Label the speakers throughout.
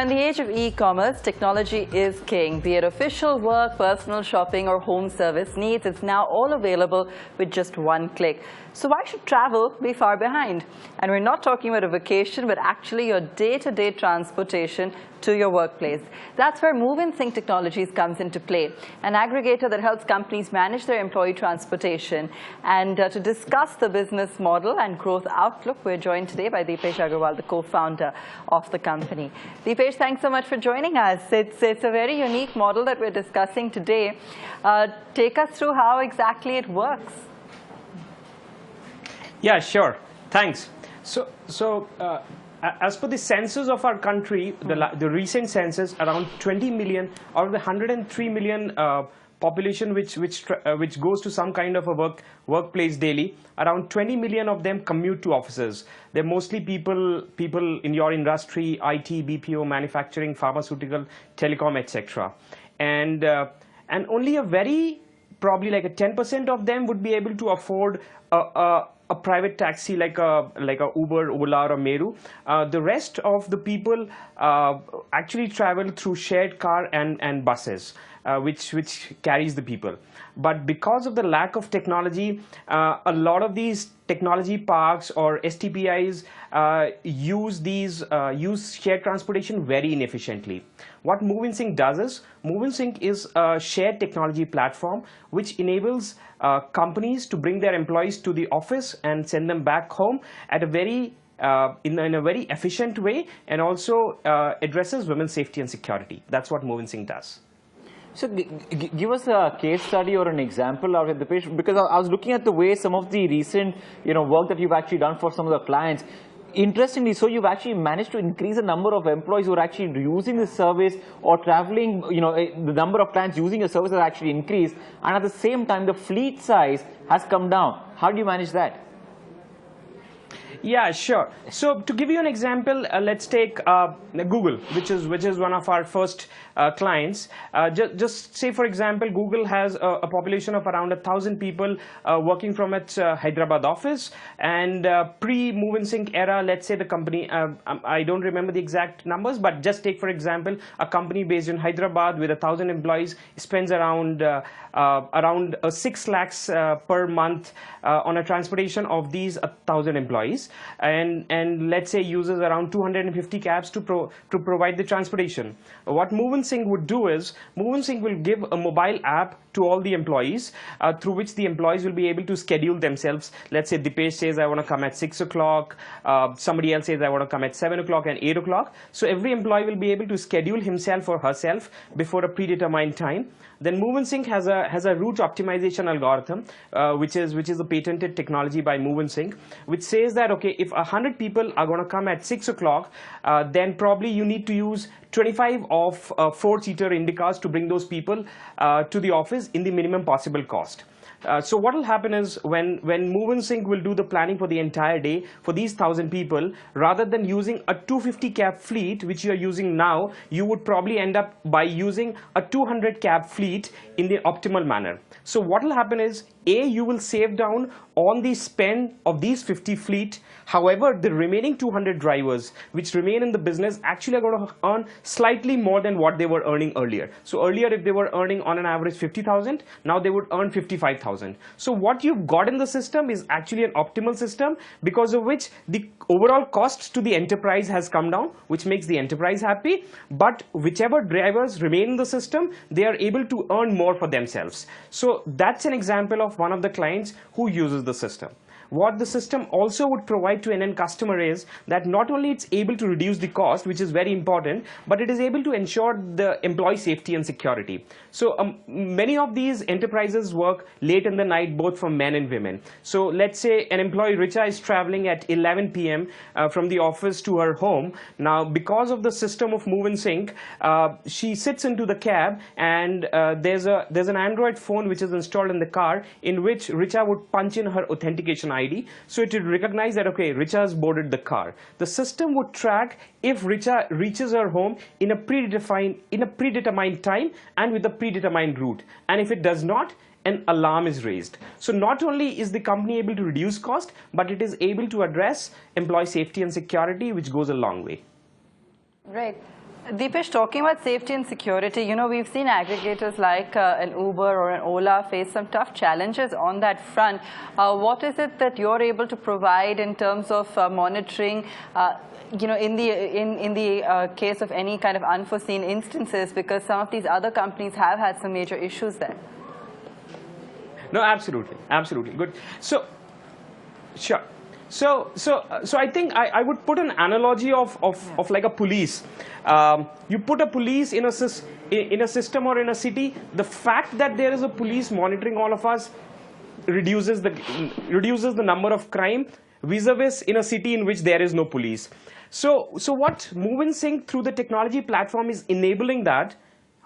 Speaker 1: in the age of e-commerce, technology is king. Be it official work, personal shopping, or home service needs, it's now all available with just one click. So why should travel be far behind? And we're not talking about a vacation, but actually your day-to-day transportation to your workplace. That's where Move and Sync Technologies comes into play, an aggregator that helps companies manage their employee transportation. And to discuss the business model and growth outlook, we're joined today by Deepesh Agarwal, the co-founder of the company. Deepesh, thanks so much for joining us. It's a very unique model that we're discussing today. Take us through how exactly it works.
Speaker 2: Yeah, sure. Thanks. So as per the census of our country, the recent census, around 20 million out of the 103 million population which goes to some kind of a workplace daily, around 20 million of them commute to offices. They're mostly people in your industry, IT, BPO, manufacturing, pharmaceutical, telecom, etc. And only a very probably like a 10% of them would be able to afford a private taxi like a Uber, Ola, or Meru. The rest of the people actually travel through shared car and buses, which carries the people. But because of the lack of technology, a lot of these technology parks or STPIs use shared transportation very inefficiently. What Move and Sync does is, Move and Sync is a shared technology platform which enables companies to bring their employees to the office and send them back home at a very in a very efficient way, and also addresses women's safety and security. That's what Move and Sync does.
Speaker 3: So give us a case study or an example of the patient, because I was looking at the way some of the recent work that you've actually done for some of the clients. Interestingly, so you've actually managed to increase the number of employees who are actually using the service or traveling, the number of clients using your service has actually increased, and at the same time the fleet size has come down. How do you manage that?
Speaker 2: Yeah, sure. So to give you an example, let's take Google, which is one of our first clients. Just say, for example, Google has a population of around 1,000 people working from its Hyderabad office, and pre-Move and Sync era, let's say the company, I don't remember the exact numbers, but just take, for example, a company based in Hyderabad with 1,000 employees spends around 6 lakhs per month on a transportation of these 1,000 employees. And let's say uses around 250 cabs to provide the transportation. What Move and Sync would do is, Move and Sync will give a mobile app to all the employees through which the employees will be able to schedule themselves. Let's say Deepesh says, I want to come at 6 o'clock. Somebody else says, I want to come at 7 o'clock and 8 o'clock. So every employee will be able to schedule himself or herself before a predetermined time. Then Move and Sync has a route optimization algorithm, which is a patented technology by Move and Sync, which says that, okay, if 100 people are going to come at 6 o'clock, then probably you need to use 25 of 4-seater Indicas to bring those people to the office in the minimum possible cost. So what will happen is, when Move and Sync will do the planning for the entire day for these 1,000 people, rather than using a 250 cab fleet, which you are using now, you would probably end up by using a 200 cab fleet in the optimal manner. So what will happen is, A, you will save down on the spend of these 50 fleet. However, the remaining 200 drivers which remain in the business actually are going to earn slightly more than what they were earning earlier. So earlier, if they were earning on an average 50,000, now they would earn 55,000. So what you've got in the system is actually an optimal system, because of which the overall cost to the enterprise has come down, which makes the enterprise happy. But whichever drivers remain in the system, they are able to earn more for themselves. So that's an example of one of the clients who uses the system. What the system also would provide to an end customer is that not only it's able to reduce the cost, which is very important, but it is able to ensure the employee safety and security. So many of these enterprises work late in the night, both for men and women. So let's say an employee, Richa, is traveling at 11 p.m. From the office to her home. Now, because of the system of Move and Sync, she sits into the cab, and there's an Android phone which is installed in the car, in which Richa would punch in her authentication ID. So it would recognize that, okay, Richa has boarded the car. The system would track if Richa reaches her home in a predetermined time and with a predetermined route. And if it does not, an alarm is raised. So not only is the company able to reduce cost, but it is able to address employee safety and security, which goes a long way.
Speaker 1: Right. Deepesh, talking about safety and security, you know, we've seen aggregators like an Uber or an Ola face some tough challenges on that front. What is it that you're able to provide in terms of monitoring, you know, in the case of any kind of unforeseen instances, because some of these other companies have had some major issues there?
Speaker 2: No, absolutely, absolutely. Good. So, sure. So I think I would put an analogy of like a police. You put a police in a system or in a city. The fact that there is a police monitoring all of us reduces the number of crime vis-a-vis in a city in which there is no police. So what Move in Sync through the technology platform is enabling that.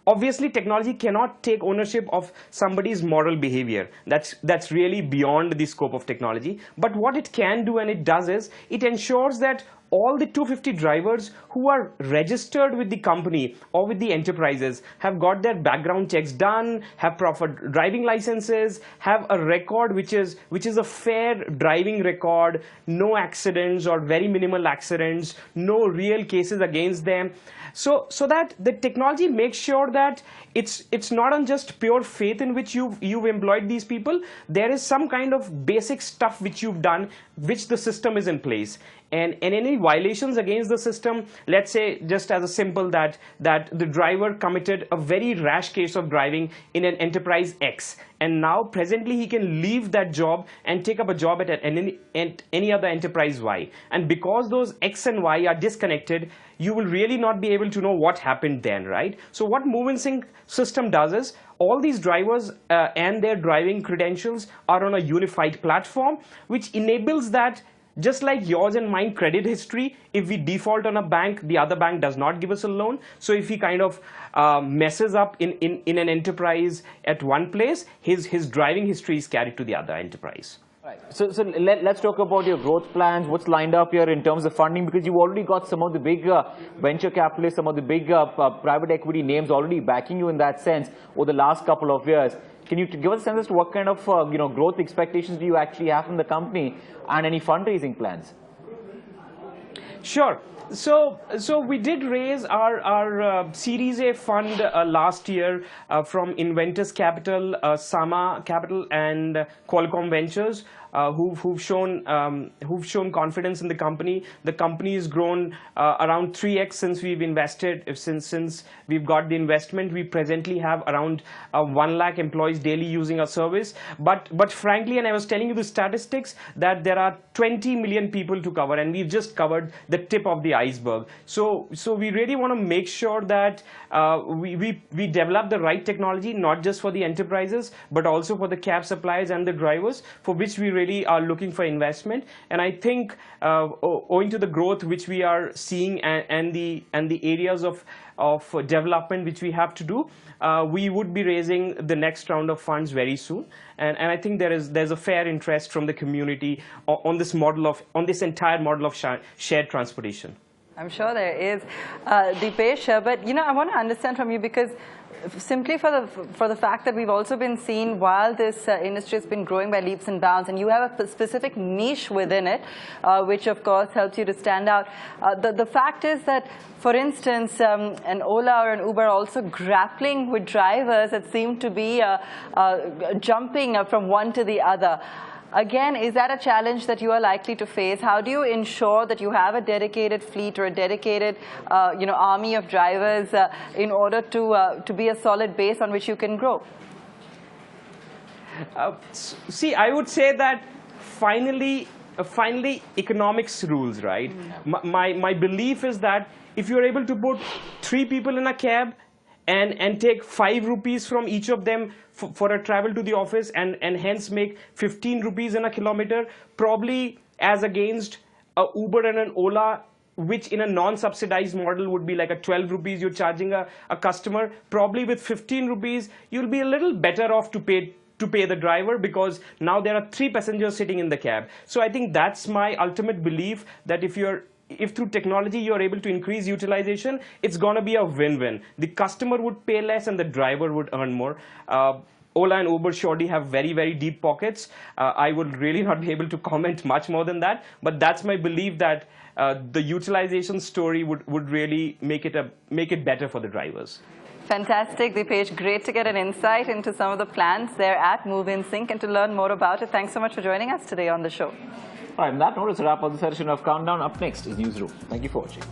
Speaker 2: Obviously, technology cannot take ownership of somebody's moral behavior. That's really beyond the scope of technology. But what it can do, and it does, is it ensures that all the 250 drivers who are registered with the company or with the enterprises have got their background checks done, have proper driving licenses, have a record which is a fair driving record, no accidents or very minimal accidents, no real cases against them. So that the technology makes sure that it's not on just pure faith in which you've employed these people. There is some kind of basic stuff which you've done, which the system is in place. And any violations against the system, let's say just as a simple that the driver committed a very rash case of driving in an enterprise X, and now presently he can leave that job and take up a job at any other enterprise Y. And because those X and Y are disconnected, you will really not be able to know what happened then, right? So what Move in Sync system does is all these drivers and their driving credentials are on a unified platform, which enables that. Just like yours and mine credit history, if we default on a bank, the other bank does not give us a loan. So if he kind of messes up in an enterprise at one place, his driving history is carried to the other enterprise.
Speaker 3: Right. So let's talk about your growth plans. What's lined up here in terms of funding? Because you've already got some of the big venture capitalists, some of the big private equity names already backing you in that sense over the last couple of years. Can you give us a sense as to what kind of growth expectations do you actually have from the company, and any fundraising plans?
Speaker 2: Sure. So we did raise our Series A fund last year from Inventors Capital, Sama Capital, and Qualcomm Ventures, who've shown confidence in the company. The company has grown around 3x since we've invested. Since we've got the investment, we presently have around 1 lakh employees daily using our service. But frankly, and I was telling you the statistics, that there are 20 million people to cover, and we've just covered the tip of the iceberg. So we really want to make sure that we develop the right technology, not just for the enterprises, but also for the cab suppliers and the drivers, for which we really are looking for investment. And I think owing to the growth which we are seeing and the areas of development which we have to do, we would be raising the next round of funds very soon. And I think there's a fair interest from the community on this entire model of shared transportation.
Speaker 1: I'm sure there is, Deepesh, but I want to understand from you, because simply for the fact that we've also been seeing, while this industry has been growing by leaps and bounds, and you have a specific niche within it, which of course helps you to stand out. The fact is that, for instance, an Ola or an Uber are also grappling with drivers that seem to be jumping from one to the other. Again, is that a challenge that you are likely to face? How do you ensure that you have a dedicated fleet or a dedicated army of drivers in order to be a solid base on which you can grow?
Speaker 2: See, I would say that finally economics rules, right? My belief is that if you're able to put 3 people in a cab and take 5 rupees from each of them for a travel to the office, and hence make 15 rupees in a kilometer, probably as against a Uber and an Ola, which in a non-subsidized model would be like a 12 rupees you're charging a customer. Probably with 15 rupees, you'll be a little better off to pay the driver, because now there are 3 passengers sitting in the cab. So I think that's my ultimate belief, that if through technology you're able to increase utilization, it's going to be a win-win. The customer would pay less and the driver would earn more. Ola and Uber surely have very, very deep pockets. I would really not be able to comment much more than that, but that's my belief that the utilization story would really make it better for the drivers.
Speaker 1: Fantastic, Dipesh. Great to get an insight into some of the plans there at Move in Sync and to learn more about it. Thanks so much for joining us today on the show.
Speaker 3: All right, on that note, it's a wrap on this edition of Countdown. Up next is Newsroom. Thank you for watching.